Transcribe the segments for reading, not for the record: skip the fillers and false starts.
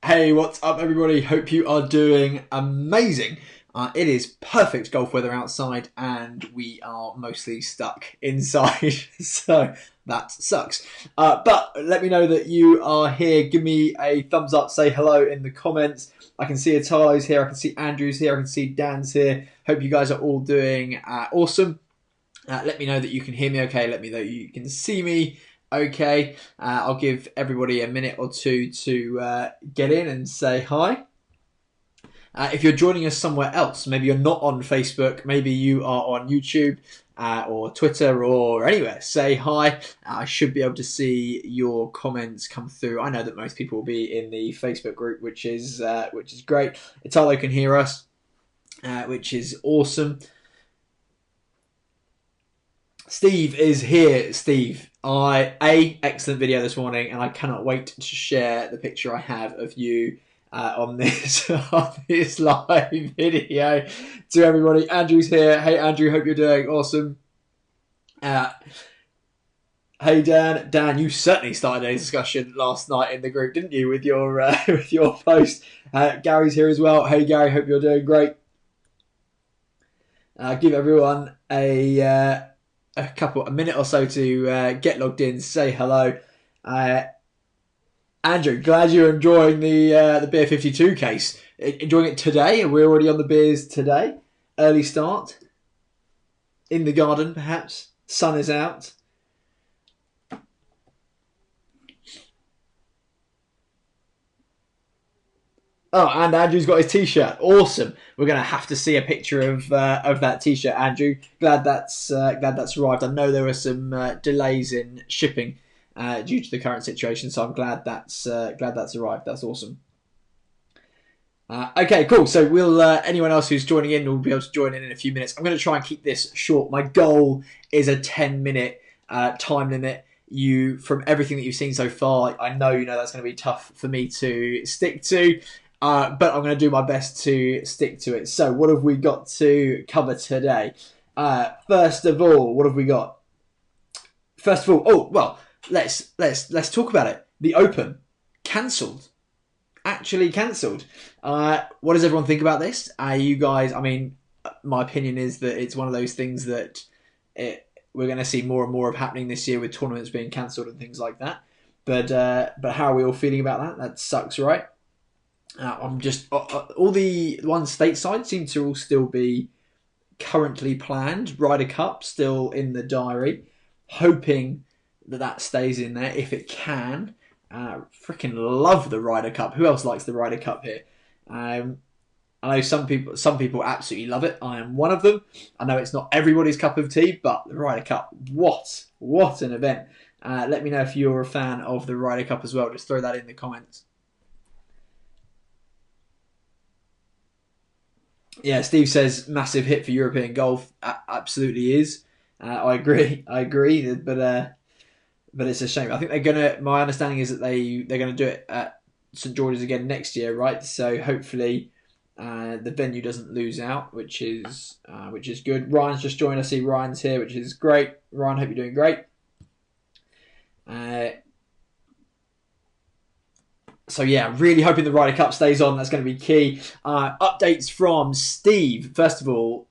Hey, what's up everybody? Hope you are doing amazing. It is perfect golf weather outside and we are mostly stuck inside, so that sucks. But let me know that you are here. Give me a thumbs up, say hello in the comments. I can see Italo's here, I can see Andrew's here, I can see Dan's here. Hope you guys are all doing awesome. Let me know that you can hear me okay, let me know you can see me okay. I'll give everybody a minute or two to get in and say hi. If you're joining us somewhere else, maybe you're not on Facebook, maybe you are on YouTube or Twitter or anywhere, say hi. I should be able to see your comments come through. I know that most people will be in the Facebook group, which is great. Italo can hear us, which is awesome. Steve is here. Steve, excellent video this morning, and I cannot wait to share the picture I have of you on this live video to everybody. Andrew's here. Hey Andrew, hope you're doing awesome. Hey Dan, you certainly started a discussion last night in the group, didn't you, with your with your post? Gary's here as well. Hey Gary, hope you're doing great. Give everyone a minute or so to get logged in, say hello. Andrew, glad you're enjoying the Beer 52 case. Enjoying it today? We're already on the beers today. Early start. In the garden, perhaps. Sun is out. Oh, and Andrew's got his t-shirt. Awesome. We're going to have to see a picture of that t-shirt, Andrew. Glad that's arrived. I know there were some delays in shipping due to the current situation, so I'm glad that's arrived. That's awesome. Okay, cool. So we'll anyone else who's joining in will be able to join in a few minutes. I'm going to try and keep this short. My goal is a 10-minute time limit. From everything that you've seen so far, I know that's going to be tough for me to stick to. But I'm going to do my best to stick to it. So what have we got to cover today? First of all, what have we got? First of all, let's talk about it. The Open cancelled, actually cancelled. What does everyone think about this? You guys, I mean, my opinion is that it's one of those things that we're going to see more and more of happening this year with tournaments being cancelled and things like that. But how are we all feeling about that? That sucks, right? I'm just all the ones stateside seem to all still be currently planned. Ryder Cup still in the diary, hoping that stays in there if it can. Freaking love the Ryder Cup. Who else likes the Ryder Cup here? I know some people absolutely love it. I am one of them. I know it's not everybody's cup of tea, but the Ryder Cup, what an event! Let me know if you're a fan of the Ryder Cup as well. Just throw that in the comments. Yeah, Steve says massive hit for European golf. Absolutely is. I agree, but it's a shame. I think they're gonna. My understanding is that they're gonna do it at St George's again next year, right? So hopefully the venue doesn't lose out, which is good. Ryan's just joined. I see Ryan's here, which is great. Ryan, hope you're doing great. So yeah, really hoping the Ryder Cup stays on. That's going to be key. Updates from Steve. First of all,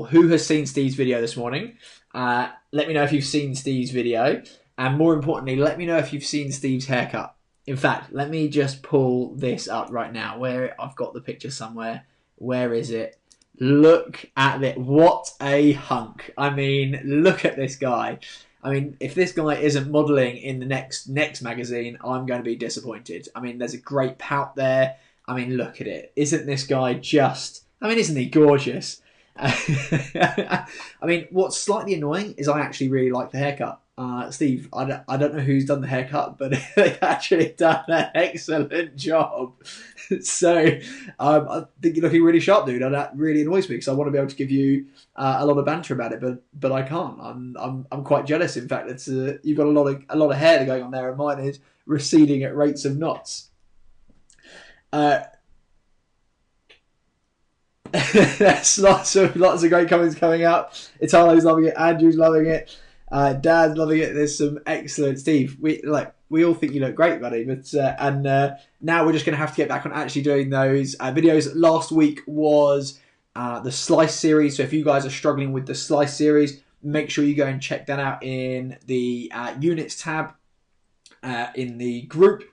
who has seen Steve's video this morning? Let me know if you've seen Steve's video. And more importantly, let me know if you've seen Steve's haircut. In fact, let me just pull this up right now. Where I've got the picture somewhere. Where is it? Look at it. What a hunk. I mean, look at this guy. I mean, if this guy isn't modelling in the next magazine, I'm going to be disappointed. I mean, there's a great pout there. I mean, look at it. Isn't this guy just... I mean, isn't he gorgeous? I mean, what's slightly annoying is I actually really like the haircut. Steve, I don't know who's done the haircut, but they've actually done an excellent job. So I think you're looking really sharp, dude, and that really annoys me because I want to be able to give you a lot of banter about it, but I can't. I'm quite jealous. In fact, it's you've got a lot of hair going on there, and mine is receding at rates of knots. There's lots of great comments coming up. Italo's loving it. Andrew's loving it. Dad's loving it. There's some excellent Steve. We all think you look great, buddy. But now we're just going to have to get back on actually doing those videos. Last week was the Slice series. So if you guys are struggling with the Slice series, make sure you go and check that out in the units tab in the group.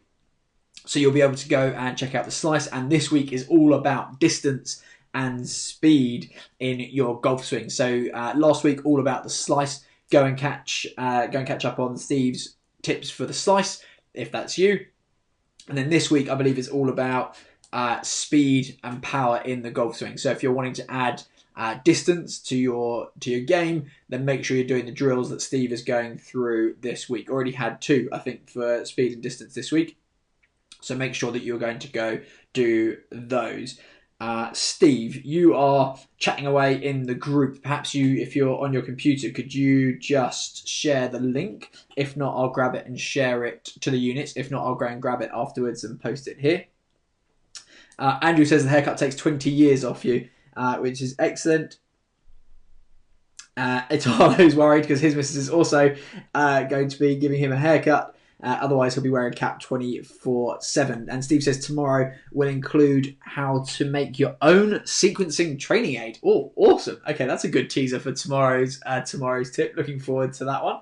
So you'll be able to go and check out the Slice. And this week is all about distance and speed in your golf swing. So last week all about the Slice. Go and catch up on Steve's tips for the Slice if that's you. And then this week I believe it's all about speed and power in the golf swing. So if you're wanting to add distance to your game, then make sure you're doing the drills that Steve is going through this week. Already had 2, I think, for speed and distance this week. So make sure that you're going to go do those. Steve, you are chatting away in the group. Perhaps if you're on your computer, could you just share the link? If not, I'll grab it and share it to the units. If not, I'll go and grab it afterwards and post it here. Andrew says the haircut takes 20 years off you, which is excellent. Italo's worried because his missus is also going to be giving him a haircut. Otherwise, he'll be wearing a cap 24/7. And Steve says tomorrow will include how to make your own sequencing training aid. Oh, awesome. Okay, that's a good teaser for tomorrow's tip. Looking forward to that one.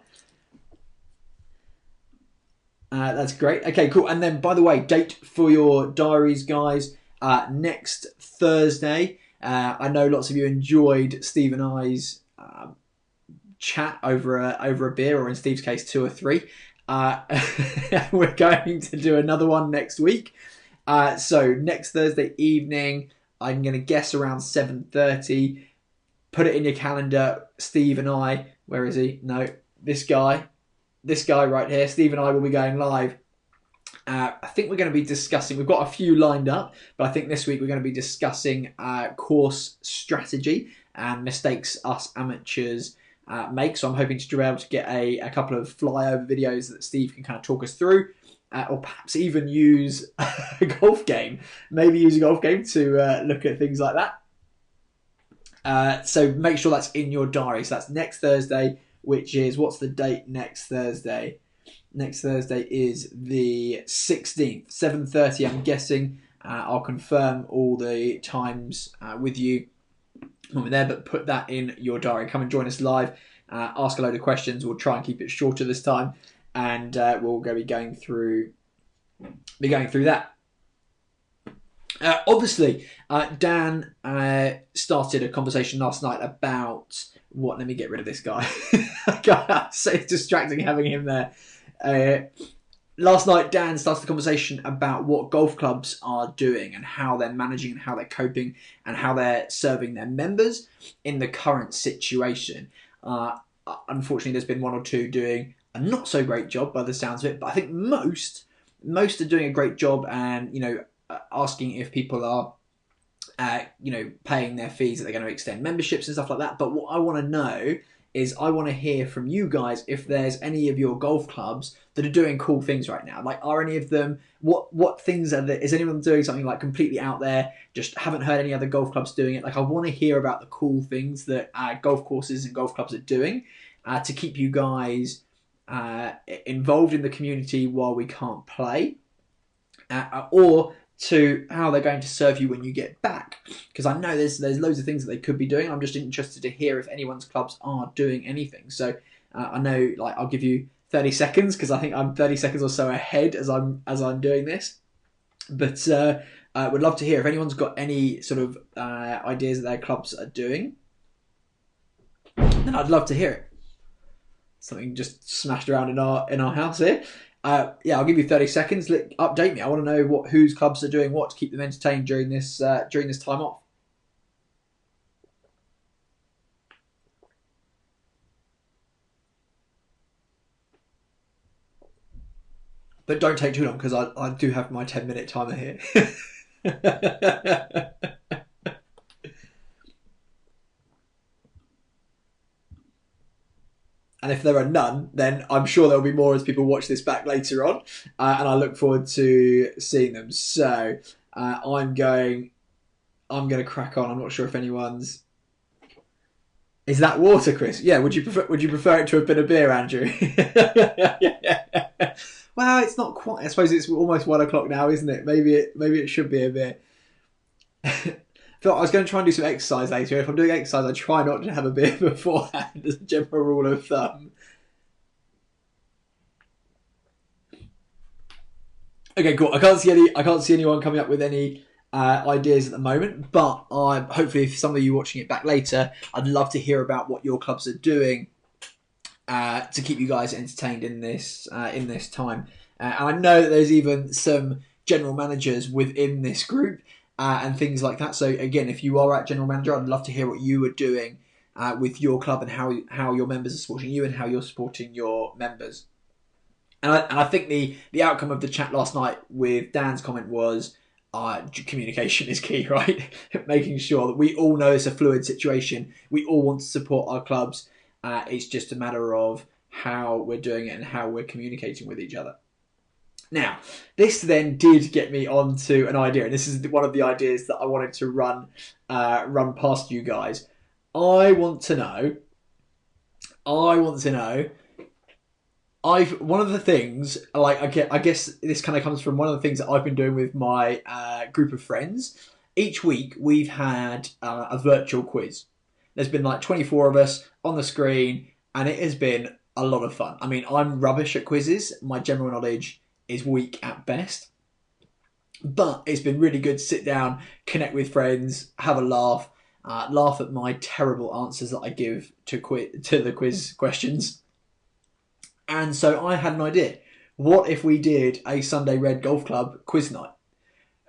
That's great. Okay, cool. And then, by the way, date for your diaries, guys. Next Thursday. I know lots of you enjoyed Steve and I's chat over a beer, or in Steve's case, 2 or 3. We're going to do another one next week. So next Thursday evening, I'm going to guess around 7:30. Put it in your calendar. Steve and I, where is he? No, this guy right here. Steve and I will be going live. I think we're going to be discussing, we've got a few lined up, but I think this week we're going to be discussing course strategy and mistakes us amateurs make. So I'm hoping to be able to get a couple of flyover videos that Steve can kind of talk us through, or perhaps even use a golf game. Maybe use a golf game to look at things like that. So make sure that's in your diary. So that's next Thursday, which is, what's the date next Thursday? Next Thursday is the 16th, 7:30, I'm guessing. I'll confirm all the times with you when we're there, but put that in your diary. Come and join us live. Ask a load of questions. We'll try and keep it shorter this time, and we'll be going through that. Obviously, Dan started a conversation last night about what. Let me get rid of this guy. God, so it's distracting having him there. Last night, Dan started a conversation about what golf clubs are doing and how they're managing and how they're coping and how they're serving their members in the current situation. Unfortunately, there's been 1 or 2 doing a not so great job by the sounds of it, but I think most are doing a great job, and asking if people are paying their fees, that they're going to extend memberships and stuff like that. But what I want to know is, I want to hear from you guys if there's any of your golf clubs that are doing cool things right now. Like, are any of them, what things are there? Is anyone doing something like completely out there? Just haven't heard any other golf clubs doing it. Like, I want to hear about the cool things that golf courses and golf clubs are doing to keep you guys involved in the community while we can't play, or to how they're going to serve you when you get back. Because I know there's loads of things that they could be doing. I'm just interested to hear if anyone's clubs are doing anything. So I know, like, I'll give you 30 seconds because I think I'm 30 seconds or so ahead as I'm doing this. But I would love to hear if anyone's got any sort of ideas that their clubs are doing. Then I'd love to hear it. Something just smashed around in our house here. I'll give you 30 seconds. Update me. I want to know whose clubs are doing what to keep them entertained during this time off. But don't take too long because I do have my 10-minute timer here. And if there are none, then I'm sure there'll be more as people watch this back later on. And I look forward to seeing them. So I'm going to crack on. I'm not sure if anyone's... Is that water, Chris? Yeah. Would you prefer it to have been a beer, Andrew? Well, it's not quite. I suppose it's almost 1 o'clock now, isn't it? Maybe it should be a beer. I was going to try and do some exercise later. If I'm doing exercise, I try not to have a beer beforehand as a general rule of thumb. Okay, cool. I can't see anyone coming up with any ideas at the moment. But hopefully, if some of you watching it back later, I'd love to hear about what your clubs are doing to keep you guys entertained in this time. And I know that there's even some general managers within this group and things like that. So again, if you are at general manager, I'd love to hear what you are doing with your club and how your members are supporting you and how you're supporting your members. And I think the outcome of the chat last night with Dan's comment was communication is key, right? Making sure that we all know it's a fluid situation. We all want to support our clubs. It's just a matter of how we're doing it and how we're communicating with each other. Now, this then did get me onto an idea, and this is one of the ideas that I wanted to run past you guys. I want to know. One of the things, I guess this kind of comes from one of the things that I've been doing with my group of friends. Each week we've had a virtual quiz. There's been like 24 of us on the screen, and it has been a lot of fun. I mean, I'm rubbish at quizzes. My general knowledge is weak at best. But it's been really good to sit down, connect with friends, have a laugh at my terrible answers that I give to the quiz questions. And so I had an idea. What if we did a Sunday Red Golf Club quiz night?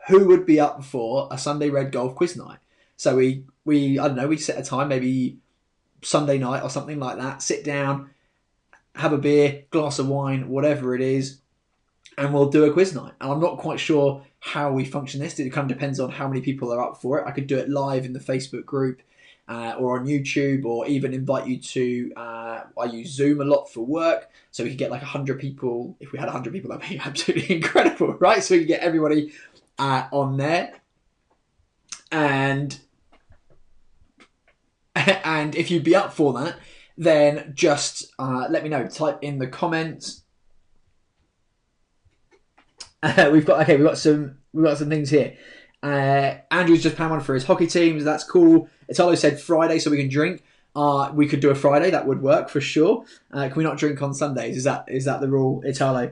Who would be up for a Sunday Red Golf quiz night? So we I don't know, we set a time, maybe Sunday night or something like that, sit down, have a beer, glass of wine, whatever it is, and we'll do a quiz night. And I'm not quite sure how we function this. It kind of depends on how many people are up for it. I could do it live in the Facebook group or on YouTube, or even invite you to, I use Zoom a lot for work, so we could get like 100 people. If we had 100 people, that'd be absolutely incredible, right? So we could get everybody on there. And if you'd be up for that, then just let me know. Type in the comments. We've got some things here. Andrew's just planned one for his hockey teams. That's cool. Italo said Friday so we can drink. We could do a Friday. That would work for sure. Can we not drink on Sundays? Is that the rule, Italo?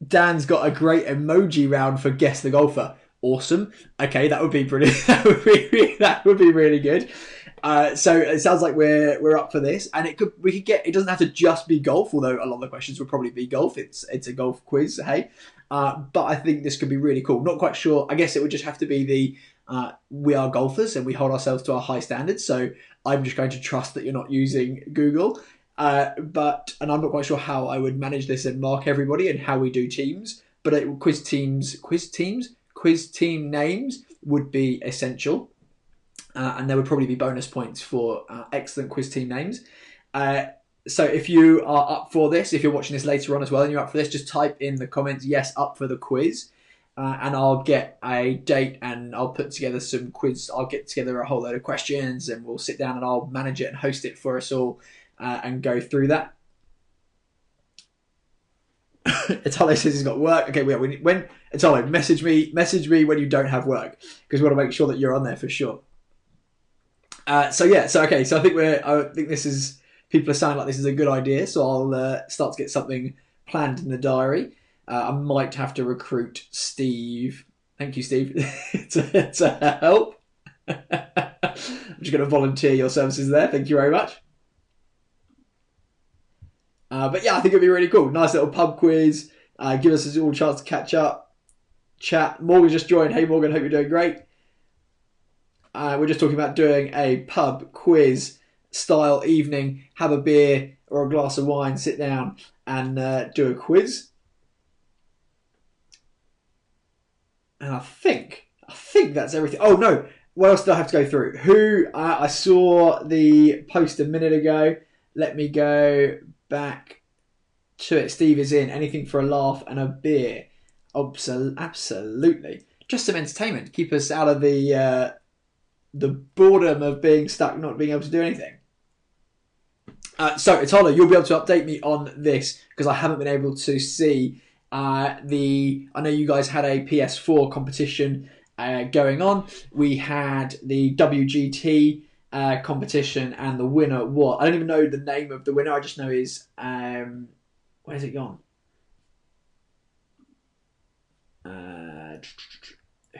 Dan's got a great emoji round for Guess the Golfer. Awesome. Okay, that would be brilliant. that would be really good. So it sounds like we're up for this, and it doesn't have to just be golf, although a lot of the questions will probably be golf. It's a golf quiz, hey. But I think this could be really cool. Not quite sure. I guess it would just have to be we are golfers and we hold ourselves to our high standards. So I'm just going to trust that you're not using Google. And I'm not quite sure how I would manage this and mark everybody and how we do teams. But quiz team names would be essential. And there would probably be bonus points for excellent quiz team names. So if you are up for this, if you're watching this later on as well and you're up for this, just type in the comments, yes, up for the quiz. And I'll get a date and I'll put together some quiz. I'll get together a whole load of questions and we'll sit down and I'll manage it and host it for us all and go through that. Italo says he's got work. Okay, when Italo, message me when you don't have work, because we want to make sure that you're on there for sure. So I think this is, people are sounding like this is a good idea, so I'll start to get something planned in the diary. I might have to recruit Steve. Thank you, Steve, to help. I'm just going to volunteer your services there. Thank you very much. But yeah, I think it'd be really cool. Nice little pub quiz. Give us all a chance to catch up, chat. Morgan just joined. Hey, Morgan, hope you're doing great. We're just talking about doing a pub quiz style evening. Have a beer or a glass of wine, sit down and do a quiz. And I think that's everything. Oh no, what else do I have to go through? I saw the post a minute ago. Let me go back to it. Steve is in. Anything for a laugh and a beer. Absolutely. Just some entertainment. Keep us out of the the boredom of being stuck, not being able to do anything. So Italo, you'll be able to update me on this because I haven't been able to see I know you guys had a PS4 competition going on. We had the WGT competition, and the winner, what? I don't even know the name of the winner. I just know is where's it gone?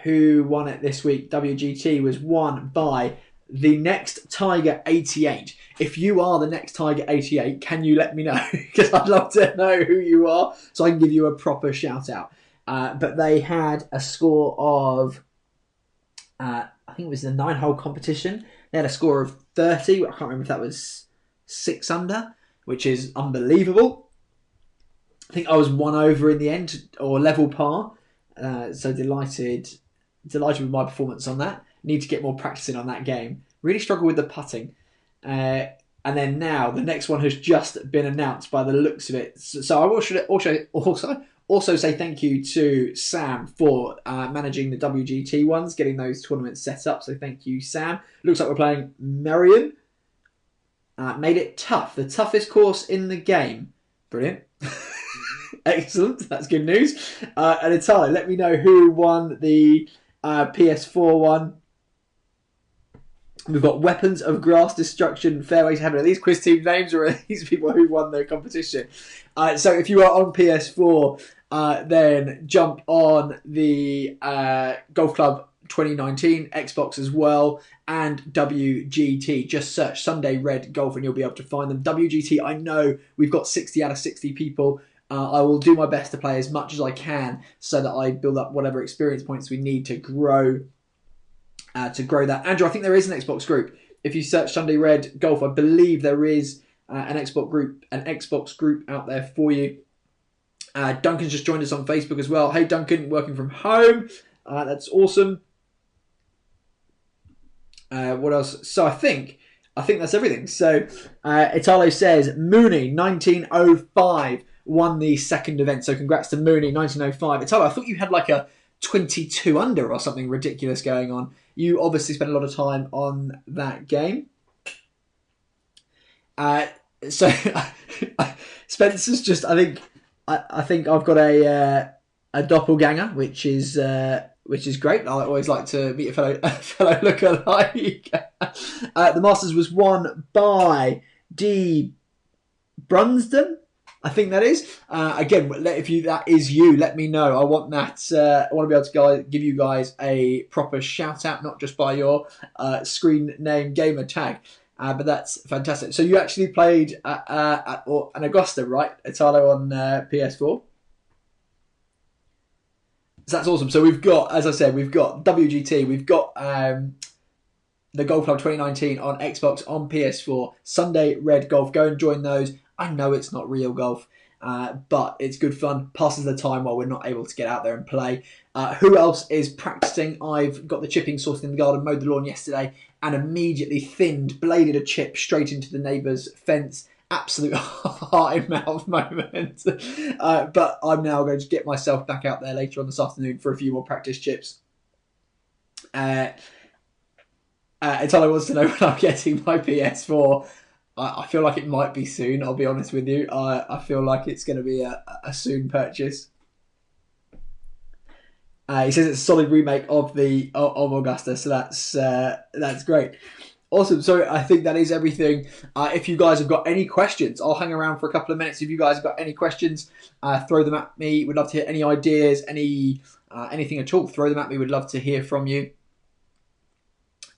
Who won it this week? WGT was won by the Next Tiger 88. If you are the Next Tiger 88, can you let me know? Because I'd love to know who you are so I can give you a proper shout out. But they had a score of, I think it was the 9-hole competition. They had a score of 30. I can't remember if that was 6 under, which is unbelievable. I think I was 1 over in the end, or level par. So delighted with my performance on that. Need to get more practicing on that game. Really struggle with the putting. And then now the next one has just been announced by the looks of it. So I should also say thank you to Sam for managing the WGT ones, getting those tournaments set up. So thank you, Sam. Looks like we're playing Marion. Made it tough. The toughest course in the game. Brilliant. Excellent. That's good news. And Italo, let me know who won the PS4 one. We've got Weapons of Grass Destruction, Fairways Heaven. Are these quiz team names, or are these people who won the competition? So if you are on PS4, then jump on the Golf Club 2019, Xbox as well, and WGT. Just search Sunday Red Golf and you'll be able to find them. WGT, I know we've got 60 out of 60 people. I will do my best to play as much as I can so that I build up whatever experience points we need to grow that. Andrew, I think there is an Xbox group. If you search Sunday Red Golf, I believe there is an Xbox group out there for you. Duncan's just joined us on Facebook as well. Hey Duncan, working from home. That's awesome. What else? So I think that's everything. So Italo says Mooney 1905 won the second event. So congrats to Mooney 1905. Italo, I thought you had like a 22 under or something ridiculous going on. You obviously spent a lot of time on that game. So Spencer's just, I think I've got a doppelganger, which is great. I always like to meet a fellow lookalike. The Masters was won by D. Brunsden. I think that is. Again, if that is you, let me know. I want that. I want to be able to give you guys a proper shout out, not just by your screen name gamer tag. But that's fantastic. So you actually played at an Augusta, right? Italo on PS4. So that's awesome. So we've got, as I said, we've got WGT, we've got the Golf Club 2019 on Xbox, on PS4, Sunday Red Golf. Go and join those. I know it's not real golf, but it's good fun. Passes the time while we're not able to get out there and play. Who else is practicing? I've got the chipping sorted in the garden, mowed the lawn yesterday, and immediately bladed a chip straight into the neighbour's fence. Absolute heart in mouth moment. But I'm now going to get myself back out there later on this afternoon for a few more practice chips. Italo wants to know when I'm getting my PS4. I feel like it might be soon, I'll be honest with you. I feel like it's going to be a soon purchase. He says it's a solid remake of Augusta, so that's great. Awesome. So I think that is everything. If you guys have got any questions, I'll hang around for a couple of minutes. If you guys have got any questions, throw them at me. We'd love to hear any ideas, anything at all. Throw them at me. We'd love to hear from you.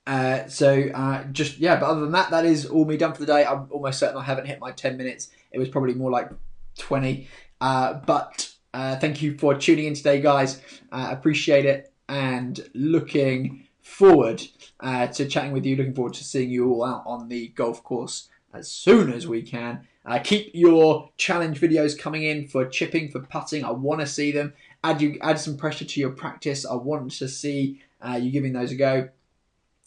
But other than that, that is all me done for the day. I'm almost certain I haven't hit my 10 minutes. It was probably more like 20. But thank you for tuning in today, guys. Appreciate it, and looking forward to chatting with you. Looking forward to seeing you all out on the golf course as soon as we can. Keep your challenge videos coming in for chipping, for putting. I want to see them. Add some pressure to your practice. I want to see you giving those a go.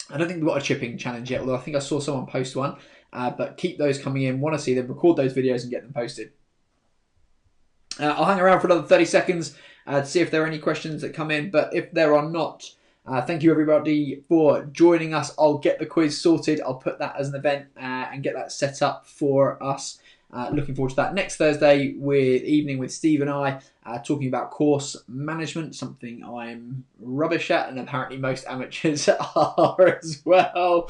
I don't think we've got a chipping challenge yet, although I think I saw someone post one. But keep those coming in. Want to see them. Record those videos and get them posted. I'll hang around for another 30 seconds to see if there are any questions that come in. But if there are not, Thank you everybody for joining us. I'll get the quiz sorted. I'll put that as an event and get that set up for us. Looking forward to that. Next Thursday evening with Steve and I, talking about course management, something I'm rubbish at and apparently most amateurs are as well.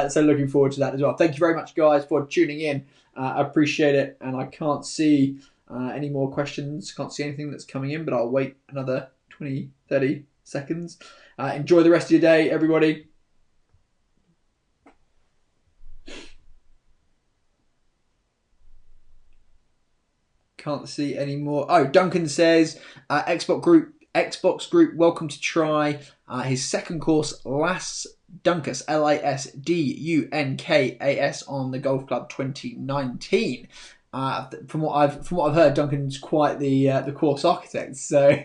So looking forward to that as well. Thank you very much guys for tuning in. I appreciate it, and I can't see any more questions. Can't see anything that's coming in, but I'll wait another 20, 30 seconds. Enjoy the rest of your day, everybody. Can't see any more. Oh, Duncan says, Xbox group, welcome to try his second course, Lasdunkas, Lasdunkas on the Golf Club 2019. From what I've heard, Duncan's quite the course architect. So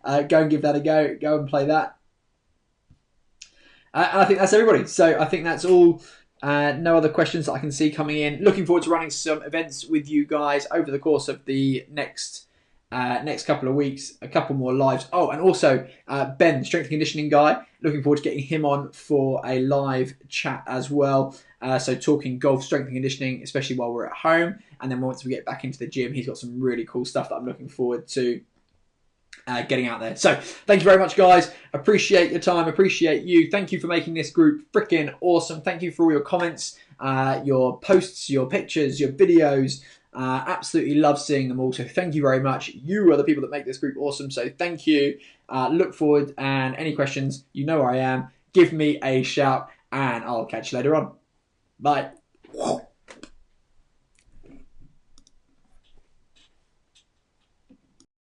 go and give that a go. Go and play that. And I think that's everybody. So I think that's all. No other questions that I can see coming in. Looking forward to running some events with you guys over the course of the next couple of weeks. A couple more lives. Oh, and also Ben, strength and conditioning guy. Looking forward to getting him on for a live chat as well. So talking golf, strength and conditioning, especially while we're at home. And then once we get back into the gym, he's got some really cool stuff that I'm looking forward to getting out there. So thank you very much guys, appreciate your time, appreciate you. Thank you for making this group freaking awesome. Thank you for all your comments, your posts, your pictures, your videos. Absolutely love seeing them all, so thank you very much. You are the people that make this group awesome, so thank you. Look forward, and any questions, you know where I am. Give me a shout and I'll catch you later on. Bye.